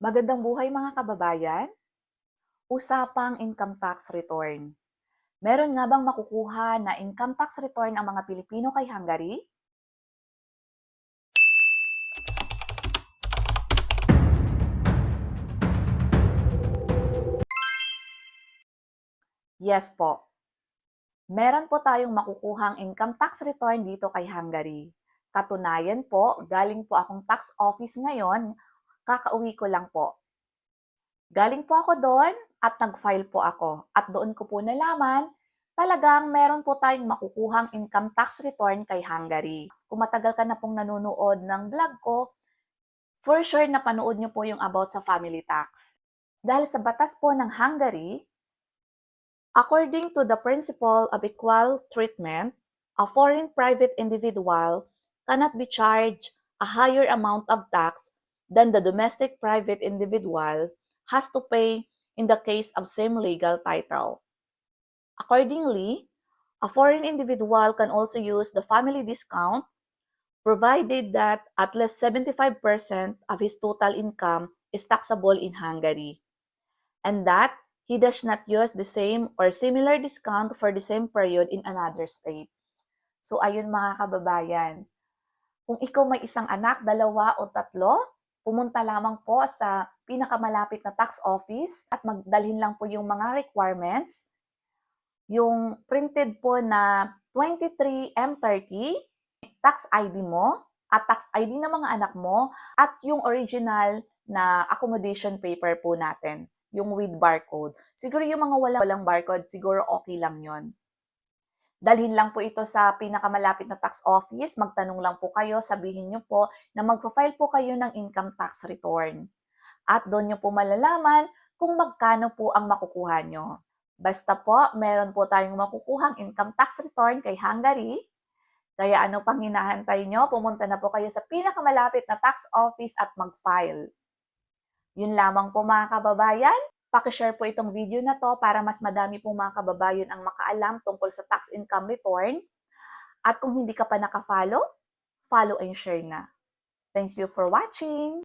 Magandang buhay mga kababayan. Usapang income tax return. Meron nga bang makukuha na income tax return ang mga Pilipino kay Hungary? Yes po. Meron po tayong makukuhang income tax return dito kay Hungary. Katunayan po, galing po akong tax office ngayon, kakauwi ko lang po. Galing po ako doon at nag-file po ako. At doon ko po nalaman, talagang meron po tayong makukuhang income tax return kay Hungary. Kung matagal ka na pong nanonood ng vlog ko, for sure napanood niyo po yung about sa family tax. Dahil sa batas po ng Hungary, according to the principle of equal treatment, a foreign private individual cannot be charged a higher amount of tax than the domestic private individual has to pay in the case of same legal title. Accordingly, a foreign individual can also use the family discount provided that at least 75% of his total income is taxable in Hungary, and that he does not use the same or similar discount for the same period in another state. So ayun mga kababayan, kung ikaw may isang anak, dalawa o tatlo, pumunta lamang po sa pinakamalapit na tax office at magdalhin lang po yung mga requirements, yung printed po na 23M30, tax ID mo, at tax ID ng mga anak mo, at yung original na accommodation paper po natin, yung with barcode. Siguro yung mga walang barcode, siguro okay lang yon. Dalhin lang po ito sa pinakamalapit na tax office, magtanong lang po kayo, sabihin nyo po na magpa-file po kayo ng income tax return. At doon nyo po malalaman kung magkano po ang makukuha nyo. Basta po, meron po tayong makukuhang income tax return kay Hungary. Kaya ano pang hinahantay nyo? Pumunta na po kayo sa pinakamalapit na tax office at mag-file. Yun lamang po mga kababayan. Pakishare po itong video na to para mas madami pong mga kababayan ang makaalam tungkol sa tax income return. At kung hindi ka pa nakafollow, follow and share na. Thank you for watching!